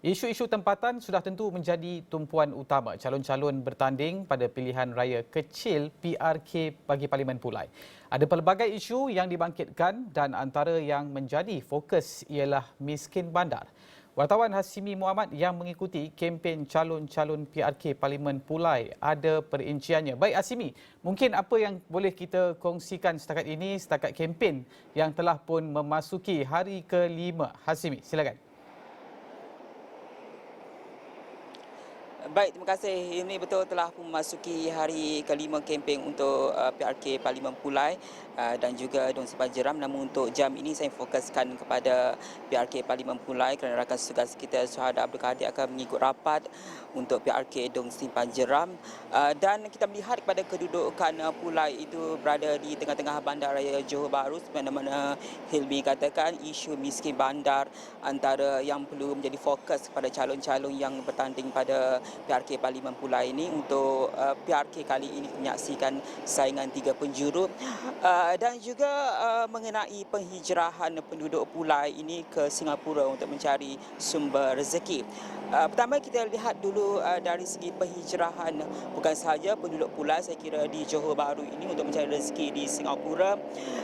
Isu-isu tempatan sudah tentu menjadi tumpuan utama calon-calon bertanding pada pilihan raya kecil PRK bagi Parlimen Pulai. Ada pelbagai isu yang dibangkitkan dan antara yang menjadi fokus ialah miskin bandar. Wartawan Hasimi Muhammad yang mengikuti kempen calon-calon PRK Parlimen Pulai ada perinciannya. Baik Hasimi, mungkin apa yang boleh kita kongsikan setakat ini, setakat kempen yang telah pun memasuki hari ke-5. Hasimi, silakan. Baik, terima kasih. Ini betul telah memasuki hari ke-5 kempen untuk PRK Parlimen Pulai dan juga Dong Simpan Jeram. Namun untuk jam ini saya fokuskan kepada PRK Parlimen Pulai kerana rakan tugas kita Syuhada Abdul Kadir akan mengikut rapat untuk PRK Dong Simpan Jeram. Dan kita melihat kepada kedudukan Pulai itu berada di tengah-tengah Bandaraya Johor Bahru, mana Hilmi katakan isu miskin bandar antara yang perlu menjadi fokus kepada calon-calon yang bertanding pada PRK Parlimen Pulai ini. Untuk PRK kali ini menyaksikan saingan 3 penjuru dan juga mengenai penghijrahan penduduk Pulai ini ke Singapura untuk mencari sumber rezeki. Pertama kita lihat dulu dari segi penghijrahan bukan sahaja penduduk Pulai, saya kira di Johor Bahru ini untuk mencari rezeki di Singapura.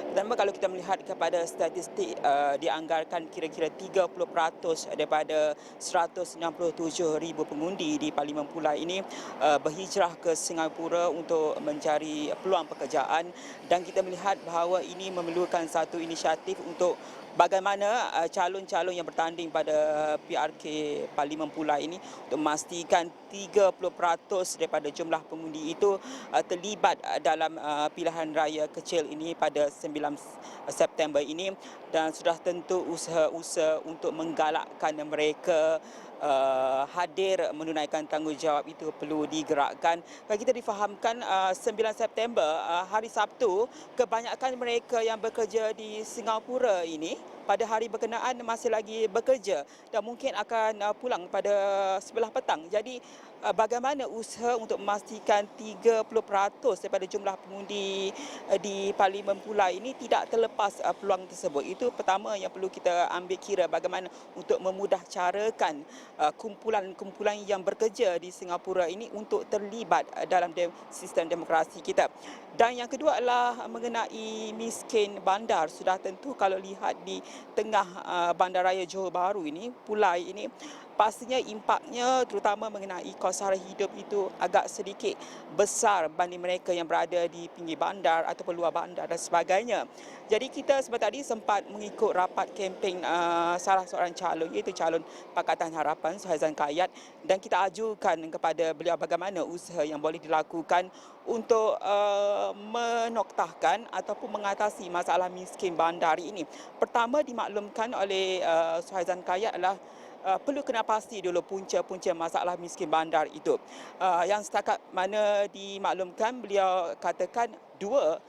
Pertama kalau kita melihat kepada statistik dianggarkan kira-kira 30% daripada 167,000 pengundi di Parlimen Pulai ini berhijrah ke Singapura untuk mencari peluang pekerjaan, dan kita melihat bahawa ini memerlukan satu inisiatif untuk bagaimana calon-calon yang bertanding pada PRK Parlimen Pulai ini untuk memastikan 30% daripada jumlah pengundi itu terlibat dalam pilihan raya kecil ini pada 9 September ini, dan sudah tentu usaha-usaha untuk menggalakkan mereka hadir menunaikan tanggungjawab itu perlu digerakkan. Kalau kita difahamkan 9 September hari Sabtu, kebanyakan mereka yang bekerja di Singapura ini pada hari berkenaan masih lagi bekerja dan mungkin akan pulang pada sebelah petang. Jadi bagaimana usaha untuk memastikan 30% daripada jumlah pengundi di Parlimen Pulai ini tidak terlepas peluang tersebut. Itu pertama yang perlu kita ambil kira, bagaimana untuk memudah carakan kumpulan-kumpulan yang bekerja di Singapura ini untuk terlibat dalam sistem demokrasi kita. Dan yang kedua adalah mengenai miskin bandar. Sudah tentu kalau lihat di tengah Bandaraya Johor Bahru ini, Pulai ini, pastinya impaknya terutama mengenai kos sara hidup itu agak sedikit besar berbanding mereka yang berada di pinggir bandar ataupun luar bandar dan sebagainya. Jadi kita seperti tadi sempat mengikut rapat kempen salah seorang calon, iaitu calon Pakatan Harapan Suhaizan Kayat, dan kita ajukan kepada beliau bagaimana usaha yang boleh dilakukan untuk menoktahkan ataupun mengatasi masalah miskin bandar ini. Pertama dimaklumkan oleh Suhaizan Kayat adalah perlu kena pasti dulu punca-punca masalah miskin bandar itu. Yang setakat mana dimaklumkan, beliau katakan dua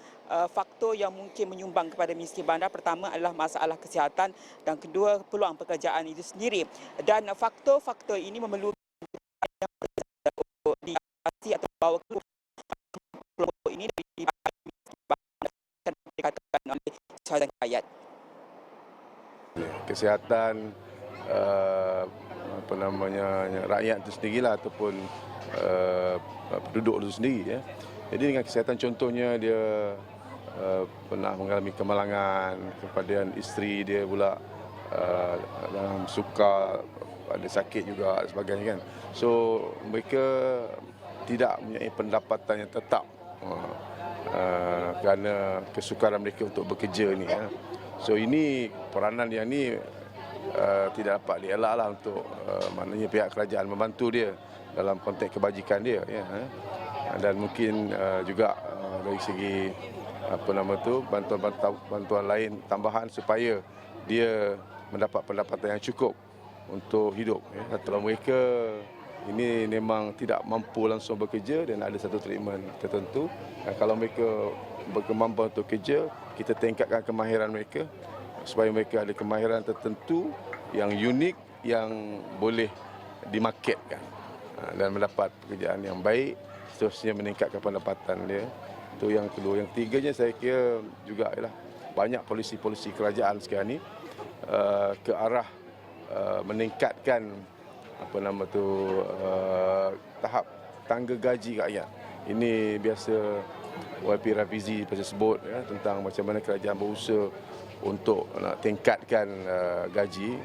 faktor yang mungkin menyumbang kepada miskin bandar. Pertama adalah masalah kesihatan dan kedua peluang pekerjaan itu sendiri. Dan faktor-faktor ini memerlukan diatasi atau bawa kelompok ini dari dikatakan oleh Suhaizan Kayat. Kesihatan rakyat itu sendirilah ataupun penduduk itu sendiri ya. Jadi dengan kesihatan contohnya dia pernah mengalami kemalangan, kemudian isteri dia pula dalam suka, ada sakit juga dan sebagainya kan. So mereka tidak mempunyai pendapatan yang tetap kerana kesukaran mereka untuk bekerja ni ya. So ini peranan yang ni tidak dapat dielaklah untuk maknanya pihak kerajaan membantu dia dalam konteks kebajikan dia ya. Dan mungkin juga dari segi bantuan lain tambahan supaya dia mendapat pendapatan yang cukup untuk hidup ya. Kalau mereka ini memang tidak mampu langsung bekerja dan ada satu treatment tertentu, kalau mereka berkemampuan untuk kerja, kita tingkatkan kemahiran mereka supaya mereka ada kemahiran tertentu yang unik yang boleh dimarketkan dan mendapat pekerjaan yang baik, seterusnya meningkatkan pendapatan dia. Itu yang kedua. Yang tiganya saya kira juga ialah banyak polisi-polisi kerajaan sekarang ni ke arah meningkatkan tahap tangga gaji rakyat. Ini biasa YP Rafizi biasa sebut tentang macam mana kerajaan berusaha untuk nak tingkatkan gaji.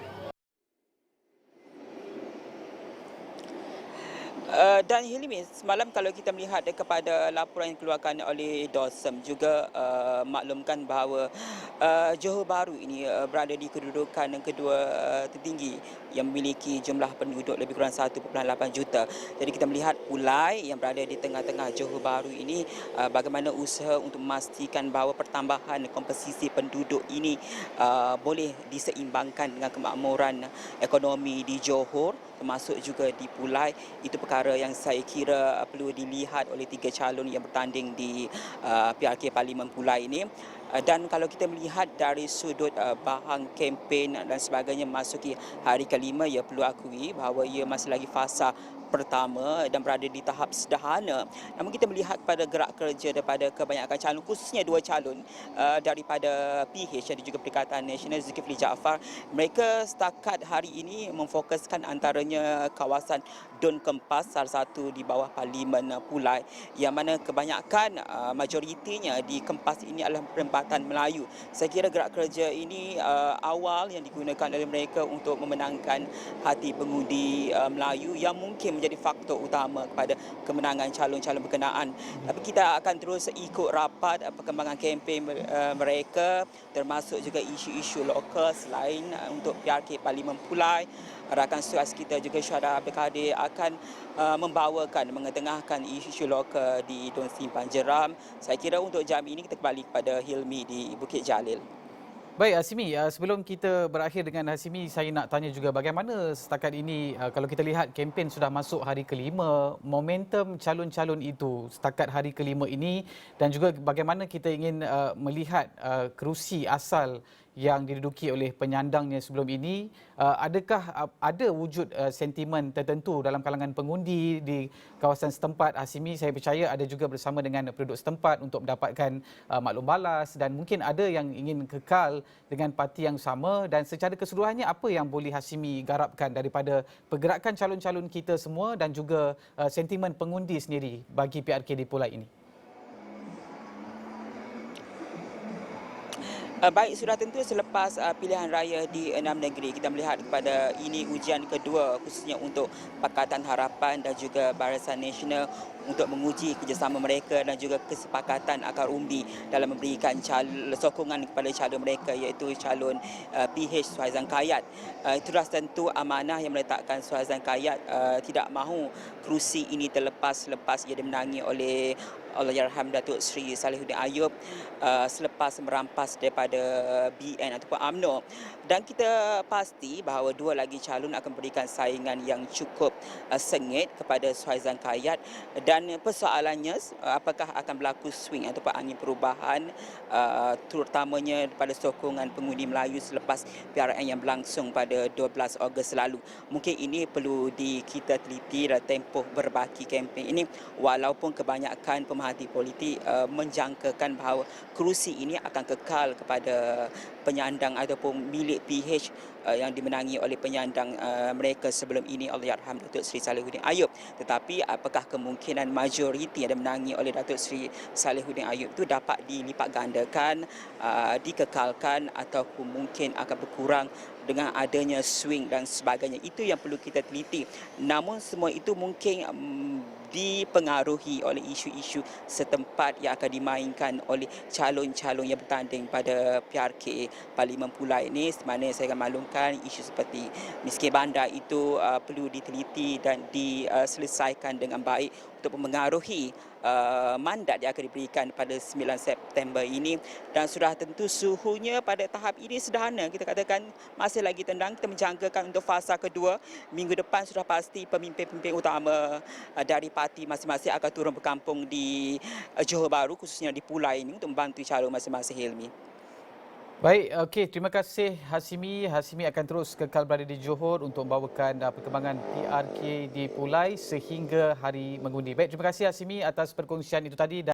Dan Hilmi, semalam kalau kita melihat kepada laporan yang dikeluarkan oleh DOSM juga maklumkan bahawa Johor Bahru ini berada di kedudukan yang kedua tertinggi yang memiliki jumlah penduduk lebih kurang 1.8 juta. Jadi kita melihat Pulai yang berada di tengah-tengah Johor Bahru ini bagaimana usaha untuk memastikan bahawa pertambahan komposisi penduduk ini boleh diseimbangkan dengan kemakmuran ekonomi di Johor, termasuk juga di Pulai. Itu perkara yang saya kira perlu dilihat oleh 3 calon yang bertanding di PRK Parlimen Pulai ini. Dan kalau kita melihat dari sudut bahang kempen dan sebagainya memasuki hari kelima, ia perlu akui bahawa ia masih lagi fasa pertama dan berada di tahap sederhana. Namun kita melihat pada gerak kerja daripada kebanyakan calon, khususnya 2 calon daripada PH dan juga Perikatan Nasional, Zulkifli Jaafar, mereka setakat hari ini memfokuskan antaranya kawasan Dun Kempas, salah satu di bawah Parlimen Pulai, yang mana kebanyakan majoritinya di Kempas ini adalah perempatan Melayu. Saya kira gerak kerja ini awal yang digunakan oleh mereka untuk memenangkan hati pengundi Melayu yang mungkin menjadi faktor utama kepada kemenangan calon-calon berkenaan. Tapi kita akan terus ikut rapat perkembangan kempen mereka, termasuk juga isu-isu lokal selain untuk PRK Parlimen Pulai. Rakan suas kita juga Syuhada Abdul Kadir akan membawakan, mengetengahkan isu-isu lokal di Dun Simpan Jeram. Saya kira untuk jam ini kita kembali kepada Hilmi di Bukit Jalil. Baik Hasimi, sebelum kita berakhir dengan Hasimi, saya nak tanya juga bagaimana setakat ini kalau kita lihat kempen sudah masuk hari kelima, momentum calon-calon itu setakat hari kelima ini, dan juga bagaimana kita ingin melihat kerusi asal yang diduduki oleh penyandangnya sebelum ini, adakah ada wujud sentimen tertentu dalam kalangan pengundi di kawasan setempat? Hasimi, saya percaya ada juga bersama dengan penduduk setempat untuk mendapatkan maklum balas, dan mungkin ada yang ingin kekal dengan parti yang sama. Dan secara keseluruhannya, apa yang boleh Hasimi garapkan daripada pergerakan calon-calon kita semua dan juga sentimen pengundi sendiri bagi PRK di Pulai ini? Baik, sudah tentu selepas pilihan raya di 6 negeri, kita melihat kepada ini ujian kedua khususnya untuk Pakatan Harapan dan juga Barisan Nasional untuk menguji kerjasama mereka dan juga kesepakatan akar umbi dalam memberikan sokongan kepada calon mereka, iaitu calon PH Suhaizan Kayat. Itulah tentu amanah yang meletakkan Suhaizan Kayat tidak mahu kerusi ini terlepas selepas ia dimenangi oleh Allahyarham Datuk Seri Salihuddin Ayub selepas merampas daripada BN ataupun UMNO. Dan kita pasti bahawa 2 lagi calon akan memberikan saingan yang cukup sengit kepada Suhaizan Kayat, dan persoalannya apakah akan berlaku swing ataupun angin perubahan terutamanya pada sokongan pengundi Melayu selepas PRN yang berlangsung pada 12 Ogos lalu. Mungkin ini perlu kita teliti dan tempoh berbaki kempen ini, walaupun kebanyakan pemerhati politik menjangkakan bahawa kerusi ini akan kekal kepada penyandang ataupun milik PH yang dimenangi oleh penyandang mereka sebelum ini, Allahyarham Datuk Seri Salihuddin Ayub. Tetapi apakah kemungkinan majoriti yang dimenangi oleh Datuk Seri Salihuddin Ayub itu dapat dilipat gandakan, dikekalkan, ataupun mungkin akan berkurang dengan adanya swing dan sebagainya? Itu yang perlu kita teliti. Namun semua itu mungkin dipengaruhi oleh isu-isu setempat yang akan dimainkan oleh calon-calon yang bertanding pada PRK Parlimen Pulai ini. Semana saya akan maklumkan isu seperti miskin bandar itu perlu diteliti dan diselesaikan dengan baik untuk mempengaruhi mandat yang akan diberikan pada 9 September ini. Dan sudah tentu suhunya pada tahap ini sederhana. Kita katakan masih lagi tenang. Kita menjangkakan untuk fasa kedua minggu depan sudah pasti pemimpin-pemimpin utama dari parti masing-masing akan turun berkampung di Johor Bahru, khususnya di Pulai ini, untuk membantu calon masing-masing, Hilmi. Baik, okey, terima kasih Hasimi. Hasimi akan terus kekal berada di Johor untuk membawakan perkembangan PRK di Pulai sehingga hari mengundi. Baik, terima kasih Hasimi atas perkongsian itu tadi.